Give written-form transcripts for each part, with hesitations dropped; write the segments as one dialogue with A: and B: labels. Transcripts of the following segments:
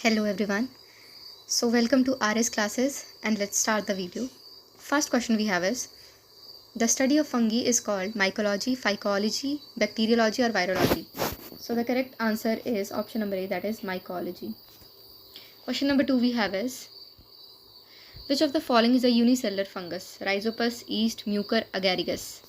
A: Hello everyone. So welcome to RS classes and let's start the video. First question we have is the study of fungi is called mycology, phycology, bacteriology or virology. So the correct answer is option number A, that is mycology. Question number 2 we have is which of the following is a unicellular fungus? Rhizopus, yeast, mucor, agaricus.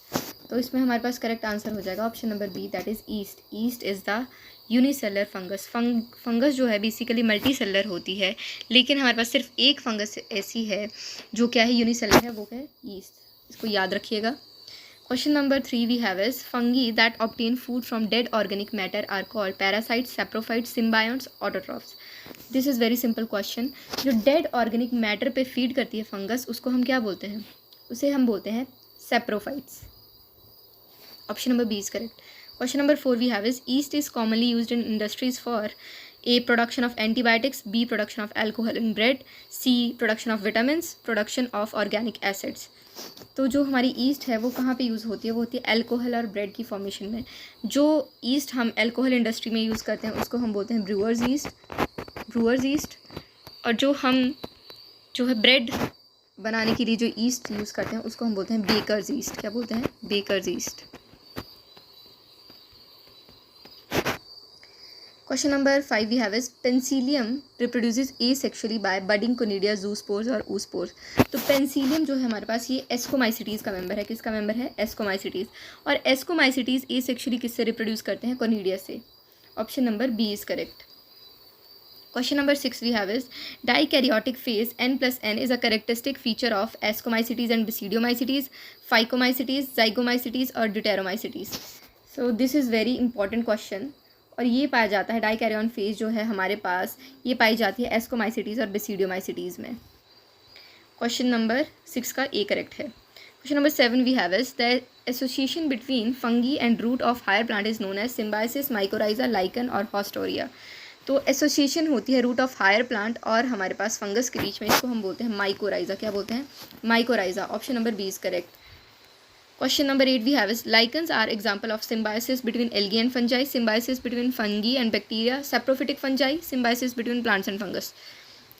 A: तो इसमें हमारे पास correct answer हो जाएगा option number B, that is yeast. Yeast is the unicellular fungus. Fungus जो है basically multi cellular होती है, लेकिन हमारे पास सिर्फ एक फंगस ऐसी है जो क्या है यूनिसेलर है, वो है ईस्ट. इसको याद रखिएगा. Question number 3 we have is fungi that obtain food from dead organic matter are called parasites, saprophytes, symbionts, autotrophs. This is very simple question. जो डेड ऑर्गेनिक मैटर पे फीड करती है फंगस, उसको हम क्या बोलते हैं? उसे हम बोलते हैं saprophytes. Option number B is correct. Question number 4 we have is yeast is commonly used in industries for A. Production of antibiotics, B. Production of alcohol in bread, C. Production of vitamins, production of organic acids. तो जो हमारी east है वो कहाँ पे use होती है? वो होती है अल्कोहल और ब्रेड की फॉर्मेशन में. जो ईस्ट हम अल्कोहल इंडस्ट्री में यूज़ करते हैं उसको हम बोलते हैं ब्रूअर्स ईस्ट. और जो है ब्रेड बनाने के लिए जो ईस्ट यूज़ करते हैं उसको हम बोलते हैं बेकर्स ईस्ट. क्या बोलते हैं? Bakers yeast. Question number 5 we have is Penicillium reproduces asexually by budding conidia, zoospores और oospores. तो पेंसिलियम जो है हमारे पास ये एस्कोमाइसिटीज़ का मेंबर है. किसका मेंबर है? एस्कोमाइसिटीज़. और एस्कोमाइसिटीज़ एसेक्सुअली किससे रिप्रोड्यूस करते हैं? कोनिडिया से. Option number B is correct. Question number 6 we have is dikaryotic phase N+N is a characteristic feature of ascomycetes and basidiomycetes, phycomycetes, zygomycetes और deuteromycetes. So this is very important question. और ये पाया जाता है dikaryon phase जो है हमारे पास, ये पाई जाती है एस्कोमाइसिटीज़ और बेसिडियोमाइसिटीज़ में. क्वेश्चन नंबर 6 का ए करेक्ट है. Question number 7 we have is the association between fungi and root of higher plant is known as symbiosis, mycorrhiza, lichen और हॉस्टोरिया. तो एसोसिएशन होती है रूट ऑफ हायर प्लांट और हमारे पास फंगस के बीच में, इसको हम बोलते हैं माइकोराइजा. क्या बोलते हैं? Mycorrhiza. Option number B is correct. Question number 8 we have is lichens are example of symbiosis between algae and fungi, symbiosis between fungi and bacteria, saprophytic fungi, symbiosis between plants and fungus.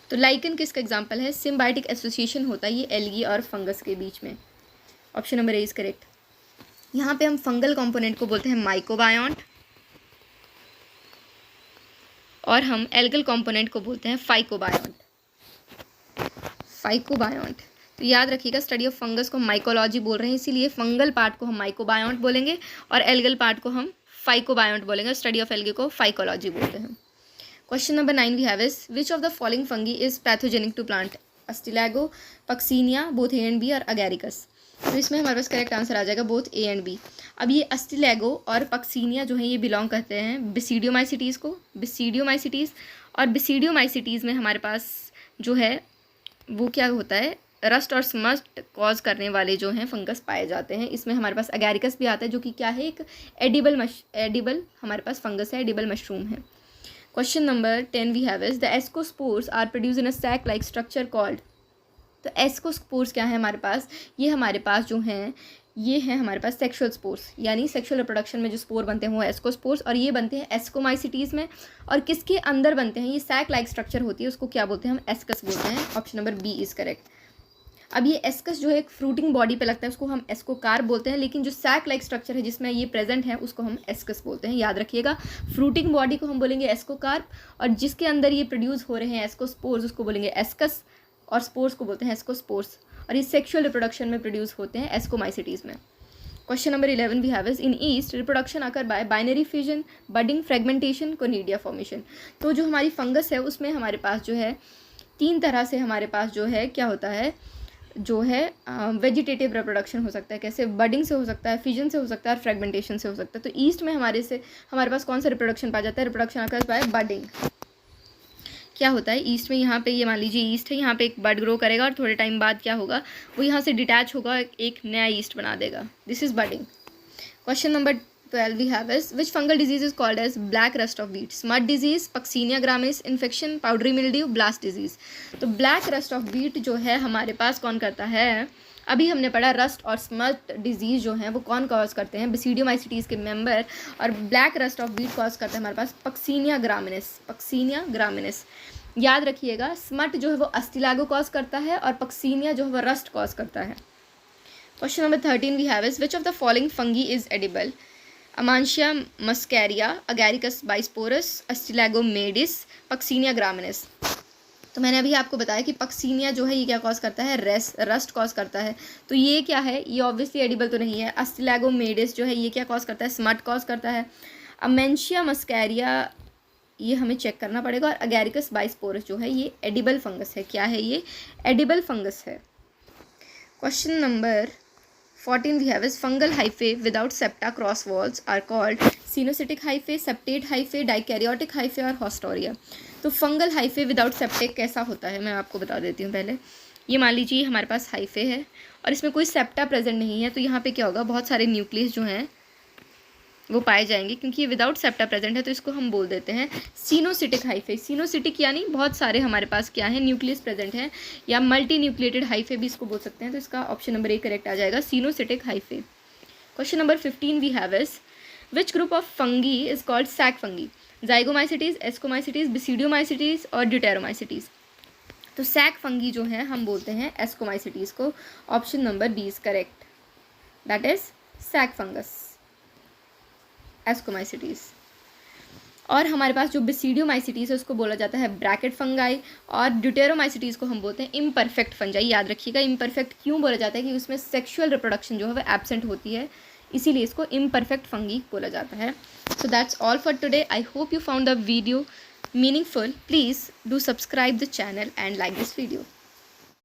A: तो lichen किसका example है? Symbiotic association होता है ये algae और fungus के बीच में. Option number A is correct. यहाँ पे हम फंगल कंपोनेंट को बोलते हैं माइकोबायोन्ट और हम एल्गल कंपोनेंट को बोलते हैं फाइकोबायोन्ट. तो याद रखिएगा स्टडी ऑफ फंगस को माइकोलॉजी बोल रहे हैं, इसीलिए फंगल पार्ट को हम माइकोबायोन्ट बोलेंगे और एल्गल पार्ट को हम फाइकोबायोन्ट बोलेंगे. स्टडी ऑफ एल्गे को फाइकोलॉजी बोलते हैं. Question number 9 we have is which of the following fungi is pathogenic to plant? Ustilago, Puccinia, both A and B और अगैरिकस. तो इसमें हमारे पास करेक्ट आंसर आ जाएगा बोथ ए एंड बी. अब ये अस्टिलैगो और पक्सीनिया जो है ये बिलोंग करते हैं बेसिडियोमाइसिटीज़ को. और बेसिडियोमाइसिटीज़ में हमारे पास जो है वो क्या होता है? रस्ट और स्मस्ट कॉज करने वाले जो हैं फंगस पाए जाते हैं. इसमें हमारे पास अगैरिकस भी आता है जो कि क्या है? एक एडिबल हमारे पास फंगस है, एडिबल मशरूम है. Question number 10 we have is the ascospores are produce in a sac like structure called. तो एस्कोस्पोर्स क्या है हमारे पास? ये हमारे पास जो हैं ये हैं हमारे पास सेक्शुअल स्पोर्स, यानी सेक्शुअल रिप्रोडक्शन में जो स्पोर बनते हैं वो एस्कोस्पोर्स, और ये बनते हैं एस्कोमाइसिटीज़ में. और किसके अंदर बनते हैं? ये सैक लाइक स्ट्रक्चर होती है, उसको क्या बोलते हैं? हम एस्कस बोलते हैं. Option number B is correct. अब ये एस्कस जो है एक फ्रूटिंग बॉडी पे लगता है, उसको हम एस्कोकार्प बोलते हैं, लेकिन जो सैक लाइक स्ट्रक्चर है जिसमें ये प्रेजेंट है उसको हम एस्कस बोलते हैं. याद रखिएगा फ्रूटिंग बॉडी को हम बोलेंगे एस्कोकार्प और जिसके अंदर ये प्रोड्यूस हो रहे हैं एस्कोस्पोर्स उसको बोलेंगे एस्कस और स्पोर्स को बोलते हैं एस्कोस्पोर्स. और ये सेक्शुअल रिप्रोडक्शन में प्रोड्यूस होते हैं एस्कोमाइसिटीज़ में. Question number 11 we have is in yeast reproduction occur by binary fusion, budding, fragmentation, conidia formation. तो जो हमारी फंगस है उसमें हमारे पास जो है 3 तरह से हमारे पास जो है क्या होता है? जो है वेजिटेटिव रिप्रोडक्शन हो सकता है. कैसे? बडिंग से हो सकता है, फ्यूजन से हो सकता है और फ्रेगमेंटेशन से हो सकता है. तो ईस्ट में हमारे पास कौन सा रिप्रोडक्शन पाया जाता है? Reproduction occurs by budding. क्या होता है ईस्ट में? यहाँ पे ये मान लीजिए ईस्ट है, यहाँ पे एक बड ग्रो करेगा और थोड़े टाइम बाद क्या होगा? वो यहाँ से डिटैच होगा, एक नया ईस्ट बना देगा. This is budding. Question number 12 we have is which fungal disease is called as black rust of wheat? Smut disease, Puccinia gramis infection, powdery mildew, blast disease. तो black rust of wheat जो है हमारे पास कौन करता है? अभी हमने पढ़ा रस्ट और स्मट डिजीज़ जो हैं वो कौन कॉज करते हैं? बेसिडियोमाइसिटीज़ के मेंबर. और black rust of wheat cause करता है हमारे पास पक्सीनिया ग्रामिनिस. याद रखिएगा, स्मट जो है वो अस्टिलागो कॉज करता है और पक्सीनिया जो है वो रस्ट कॉज करता है। Question number 13 we have is which of the following fungi is edible? Amanita muscaria, Agaricus bisporus, Ustilago maydis, Puccinia graminis. तो मैंने अभी आपको बताया कि पक्सीनिया जो है ये क्या कॉज करता है? रस्ट कॉज करता है। तो ये क्या है? ये ऑब्वियसली एडिबल तो नहीं है। अस्टिलैगोमेडिस जो है ये क्या कॉज करता है? स्मट कॉज करता है। अमेंशिया मस्कैरिया ये हमें चेक करना पड़ेगा। और अगैरिकस बाइस्पोरस जो है ये एडिबल फंगस है। क्या है ये? एडिबल फंगस है। Question number 14 we have is fungal hyphae without septa cross walls are called sinusitic hyphae, septate hyphae, dikaryotic hyphae और haustoria। तो फंगल हाइफे विदाउट सेप्टेक कैसा होता है मैं आपको बता देती हूँ। पहले ये मान लीजिए हमारे पास हाइफे है और इसमें कोई सेप्टा प्रेजेंट नहीं है, तो यहाँ पे क्या होगा? बहुत सारे न्यूक्लियस जो हैं वो पाए जाएंगे। क्योंकि ये विदाउट सेप्टा प्रेजेंट है तो इसको हम बोल देते हैं सिनोसिटिक हाइफे। सिनोसिटिक यानी बहुत सारे हमारे पास क्या है? न्यूक्लियस प्रेजेंट हैं, या मल्टी न्यूक्लिएटेड हाइफे भी इसको बोल सकते हैं। तो इसका ऑप्शन नंबर 1 करेक्ट आ जाएगा, coenocytic hyphae. Question number 15 we have is which group of fungi is called sac fungi? Zygomycetes, Ascomycetes, Basidiomycetes और ड्यूटेरोमाइसिटीज। तो सैक फंगी जो है हम बोलते हैं एस्कोमाइसिटीज को। Option number B is correct, that is sac fungus, ascomycetes. और हमारे पास जो बिसिडियोमाइसिटीज है उसको बोला जाता है ब्रैकेट फंगाई, और ड्यूटेरोमाइसिटीज को हम बोलते हैं इम्परफेक्ट फंजाई। याद रखिएगा इम्परफेक्ट क्यों बोला जाता है? कि उसमें सेक्सुअल रिप्रोडक्शन जो है वो एब्सेंट होती है, इसीलिए इसको इम्परफेक्ट फंगी बोला जाता है। So that's all for today. I hope you found the video meaningful. Please do subscribe the channel and like this video.